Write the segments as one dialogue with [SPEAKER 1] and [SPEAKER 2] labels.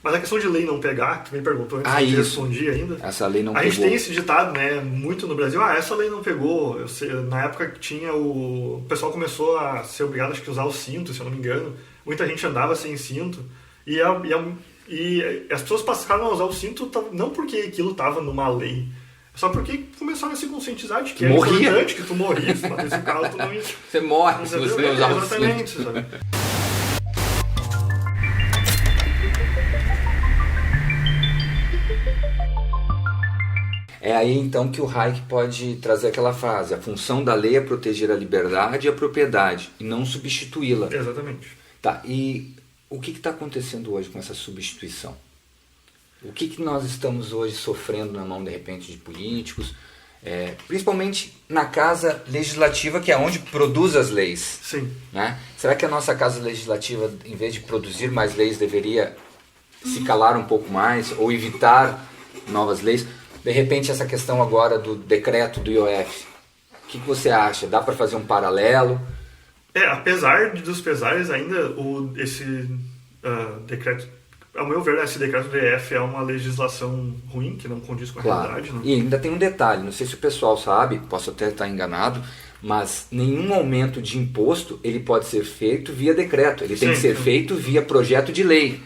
[SPEAKER 1] Mas a questão de lei não pegar, que tu me perguntou antes de responder ainda.
[SPEAKER 2] Essa lei não
[SPEAKER 1] a
[SPEAKER 2] pegou.
[SPEAKER 1] gente tem esse ditado, né, muito no Brasil, essa lei não pegou. Eu sei, na época que tinha o pessoal começou a ser obrigado acho que usar o cinto, se eu não me engano. Muita gente andava sem cinto. E as pessoas passaram a usar o cinto não porque aquilo estava numa lei, só porque começaram a se conscientizar de que é importante que tu morria, se batesse o carro, tu não ia.
[SPEAKER 2] Você morre se você não usar o cinto.
[SPEAKER 1] Exatamente, sabe?
[SPEAKER 2] É aí então que o Hayek pode trazer aquela frase: a função da lei é proteger a liberdade e a propriedade, e não substituí-la.
[SPEAKER 1] Exatamente.
[SPEAKER 2] Tá, e o que está acontecendo hoje com essa substituição? O que nós estamos hoje sofrendo na mão, de repente, de políticos, principalmente na casa legislativa, que é onde produz as leis?
[SPEAKER 1] Sim.
[SPEAKER 2] Né? Será que a nossa casa legislativa, em vez de produzir mais leis, deveria se calar um pouco mais ou evitar novas leis? De repente, essa questão agora do decreto do IOF, o que você acha? Dá para fazer um paralelo?
[SPEAKER 1] Apesar dos pesares, ainda esse decreto, ao meu ver, esse decreto do IOF é uma legislação ruim, que não condiz com a realidade. Né?
[SPEAKER 2] E ainda tem um detalhe, não sei se o pessoal sabe, posso até estar enganado, mas nenhum aumento de imposto ele pode ser feito via decreto, ele tem que ser feito via projeto de lei.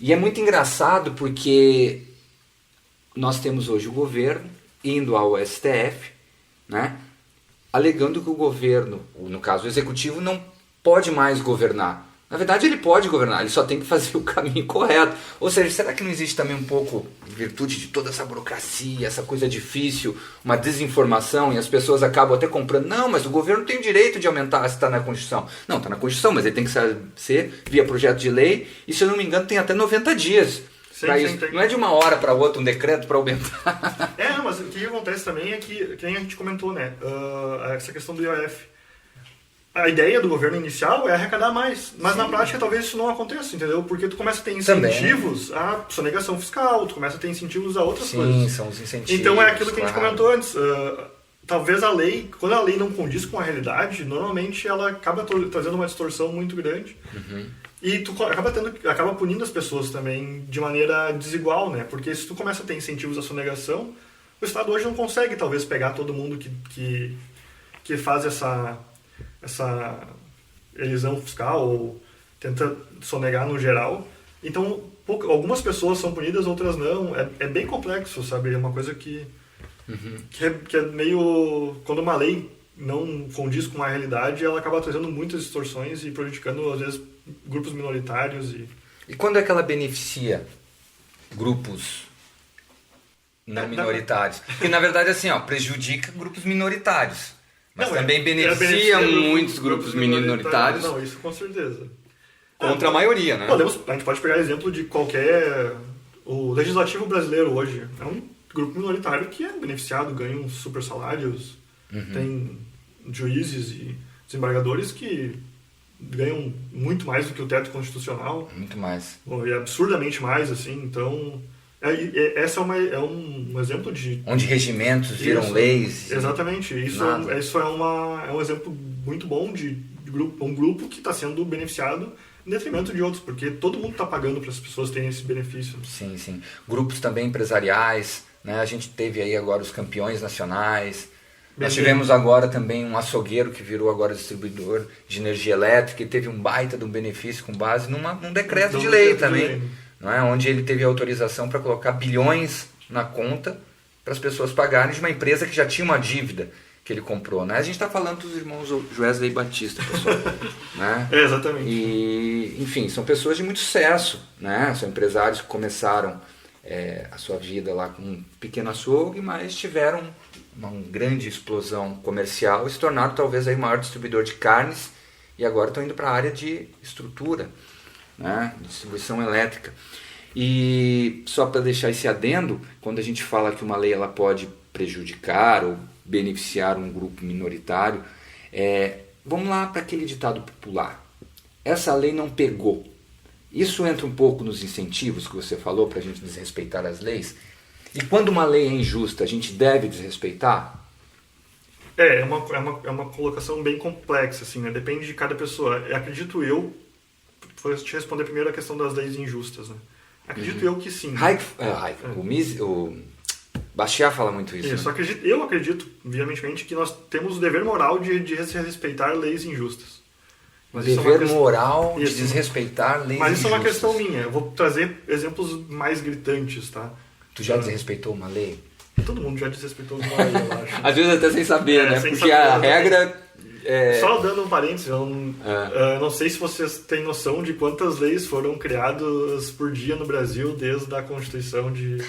[SPEAKER 2] E é muito engraçado porque nós temos hoje o governo indo ao STF, né, alegando que o governo, no caso o executivo, não pode mais governar. Na verdade ele pode governar, ele só tem que fazer o caminho correto. Ou seja, será que não existe também um pouco, em virtude de toda essa burocracia, essa coisa difícil, uma desinformação, e as pessoas acabam até comprando, não, mas o governo tem o direito de aumentar se está na Constituição. Não, está na Constituição, mas ele tem que ser via projeto de lei, e se eu não me engano tem até 90 dias. Sim, não é de uma hora para outra um decreto para aumentar.
[SPEAKER 1] Mas o que acontece também é que nem a gente comentou, né? Essa questão do IOF. A ideia do governo inicial é arrecadar mais, mas na prática talvez isso não aconteça, entendeu? Porque tu começa a ter incentivos à sonegação fiscal, tu começa a ter incentivos a outras coisas.
[SPEAKER 2] Sim, são os incentivos.
[SPEAKER 1] Então é aquilo que a gente comentou antes. Talvez a lei, quando a lei não condiz com a realidade, normalmente ela acaba trazendo uma distorção muito grande.
[SPEAKER 2] Uhum.
[SPEAKER 1] E tu acaba punindo as pessoas também de maneira desigual, né? Porque se tu começa a ter incentivos à sonegação, o Estado hoje não consegue, talvez, pegar todo mundo que faz essa elisão fiscal ou tenta sonegar no geral. Então, algumas pessoas são punidas, outras não. É bem complexo, sabe? É uma coisa que é meio... Quando uma lei não condiz com a realidade, ela acaba trazendo muitas distorções e prejudicando, às vezes, grupos minoritários.
[SPEAKER 2] E quando é que ela beneficia grupos não minoritários? Porque, na verdade, assim, prejudica grupos minoritários. Mas também beneficia muitos grupos minoritários.
[SPEAKER 1] Não, isso com certeza.
[SPEAKER 2] Contra a maioria, né?
[SPEAKER 1] A gente pode pegar exemplo de qualquer... O legislativo brasileiro hoje é um grupo minoritário que é beneficiado, ganha uns super salários, tem juízes e desembargadores que ganham muito mais do que o teto constitucional.
[SPEAKER 2] Muito mais.
[SPEAKER 1] E absurdamente mais, assim, então... Essa é um exemplo de...
[SPEAKER 2] Onde regimentos viram leis.
[SPEAKER 1] Exatamente. Isso é um exemplo muito bom de um grupo que está sendo beneficiado em detrimento de outros, porque todo mundo está pagando para as pessoas terem esse benefício.
[SPEAKER 2] Sim, sim. Grupos também empresariais, né? A gente teve aí agora os campeões nacionais. Nós tivemos agora também um açougueiro que virou agora distribuidor de energia elétrica e teve um baita de um benefício com base num decreto de lei também. Não é? Onde ele teve autorização para colocar bilhões na conta para as pessoas pagarem de uma empresa que já tinha uma dívida que ele comprou. Né? A gente está falando dos irmãos Wesley e Batista, pessoal. Né?
[SPEAKER 1] Exatamente.
[SPEAKER 2] E, enfim, são pessoas de muito sucesso. Né? São empresários que começaram a sua vida lá com um pequeno açougue, mas tiveram uma grande explosão comercial e se tornaram talvez aí o maior distribuidor de carnes e agora estão indo para a área de estrutura. Né? Distribuição elétrica. E só para deixar esse adendo, quando a gente fala que uma lei ela pode prejudicar ou beneficiar um grupo minoritário, vamos lá para aquele ditado popular. Essa lei não pegou. Isso entra um pouco nos incentivos que você falou para a gente desrespeitar as leis. E quando uma lei é injusta, a gente deve desrespeitar?
[SPEAKER 1] É uma colocação bem complexa, assim, né? Depende de cada pessoa. Acredito eu, vou te responder primeiro a questão das leis injustas, né? Acredito eu que sim.
[SPEAKER 2] O Bastiat fala muito isso.
[SPEAKER 1] Isso,
[SPEAKER 2] né?
[SPEAKER 1] eu acredito veementemente que nós temos o dever moral de respeitar leis injustas. Mas
[SPEAKER 2] Dever moral de desrespeitar leis injustas.
[SPEAKER 1] Mas isso é uma questão minha. Eu vou trazer exemplos mais gritantes, tá?
[SPEAKER 2] Tu já desrespeitou uma lei?
[SPEAKER 1] Todo mundo já desrespeitou uma lei, eu acho.
[SPEAKER 2] Às vezes até sem saber, né?
[SPEAKER 1] Sem
[SPEAKER 2] Porque
[SPEAKER 1] saber,
[SPEAKER 2] a regra...
[SPEAKER 1] Só dando um parênteses, eu não sei se vocês têm noção de quantas leis foram criadas por dia no Brasil desde a Constituição de...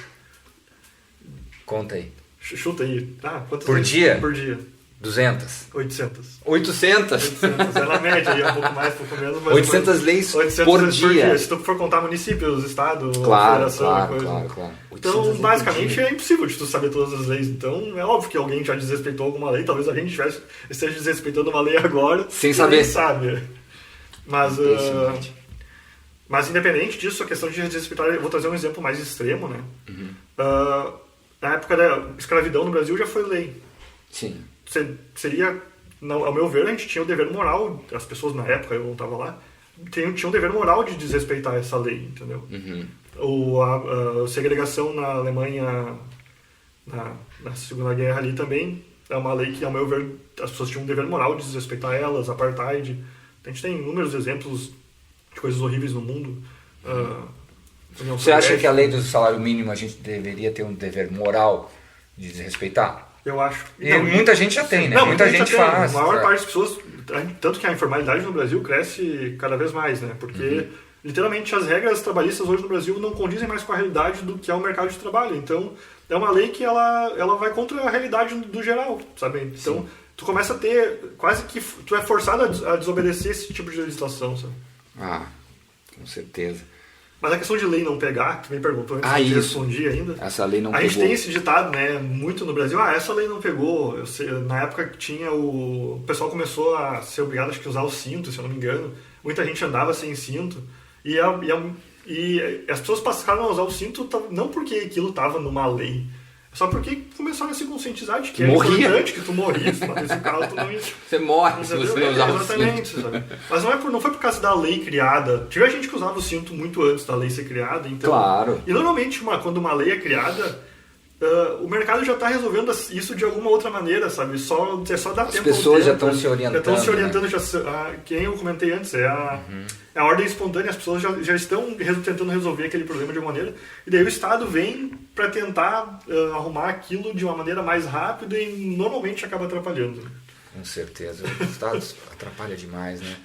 [SPEAKER 2] Conta aí.
[SPEAKER 1] Chuta aí. Quantas
[SPEAKER 2] por
[SPEAKER 1] leis?
[SPEAKER 2] dia?
[SPEAKER 1] Por dia.
[SPEAKER 2] 200.
[SPEAKER 1] 800.
[SPEAKER 2] 800?
[SPEAKER 1] É na média, aí, um pouco mais, um pouco menos. Mas
[SPEAKER 2] 800 leis
[SPEAKER 1] 800
[SPEAKER 2] por
[SPEAKER 1] leis
[SPEAKER 2] dia.
[SPEAKER 1] Se tu for contar municípios, estado,
[SPEAKER 2] Claro,
[SPEAKER 1] federação,
[SPEAKER 2] claro.
[SPEAKER 1] Então, basicamente, é impossível de tu saber todas as leis. Então, é óbvio que alguém já desrespeitou alguma lei. Talvez a gente esteja desrespeitando uma lei agora.
[SPEAKER 2] Sem saber.
[SPEAKER 1] Nem sabe. Mas, independente disso, a questão de desrespeitar... Eu vou trazer um exemplo mais extremo, né? Na época da escravidão no Brasil já foi lei.
[SPEAKER 2] Sim.
[SPEAKER 1] Seria... Ao meu ver, a gente tinha o dever moral, as pessoas na época, eu não estava lá, tinham o dever moral de desrespeitar essa lei, entendeu? A segregação na Alemanha, na Segunda Guerra ali também, é uma lei que, ao meu ver, as pessoas tinham um dever moral de desrespeitar elas, apartheid. A gente tem inúmeros exemplos de coisas horríveis no mundo.
[SPEAKER 2] Você acha que a lei do salário mínimo a gente deveria ter um dever moral de desrespeitar?
[SPEAKER 1] Eu acho.
[SPEAKER 2] Muita gente já tem, né?
[SPEAKER 1] Não,
[SPEAKER 2] muita gente faz.
[SPEAKER 1] A maior parte das pessoas, tanto que a informalidade no Brasil cresce cada vez mais, né? Porque, literalmente, as regras trabalhistas hoje no Brasil não condizem mais com a realidade do que é o mercado de trabalho. Então, é uma lei que ela vai contra a realidade do geral, sabe? Então, tu começa a ter, quase que tu é forçado a desobedecer esse tipo de legislação, sabe?
[SPEAKER 2] Com certeza.
[SPEAKER 1] Mas a questão de lei não pegar, tu me perguntou antes de responder ainda.
[SPEAKER 2] Essa lei não pegou.
[SPEAKER 1] A gente tem esse ditado, né, muito no Brasil, essa lei não pegou. Na época que tinha o pessoal começou a ser obrigado a usar o cinto, se eu não me engano. Muita gente andava sem cinto. E as pessoas passaram a usar o cinto não porque aquilo estava numa lei, só porque começaram a se conscientizar de que era importante que tu morria. Se batesse o carro, tu não ia...
[SPEAKER 2] Você morre se você não usar o cinto.
[SPEAKER 1] Exatamente, sabe? Mas não foi por causa da lei criada. Tinha gente que usava o cinto muito antes da lei ser criada. Então,
[SPEAKER 2] claro.
[SPEAKER 1] E normalmente, quando uma lei é criada, o mercado já está resolvendo isso de alguma outra maneira, sabe? É só dar tempo.
[SPEAKER 2] As pessoas já estão se orientando.
[SPEAKER 1] Já estão se orientando.
[SPEAKER 2] Né?
[SPEAKER 1] Quem eu comentei antes, é a ordem espontânea. As pessoas já estão tentando resolver aquele problema de alguma maneira. E daí o Estado vem para tentar arrumar aquilo de uma maneira mais rápida e normalmente acaba atrapalhando.
[SPEAKER 2] Com certeza. O Estado atrapalha demais, né?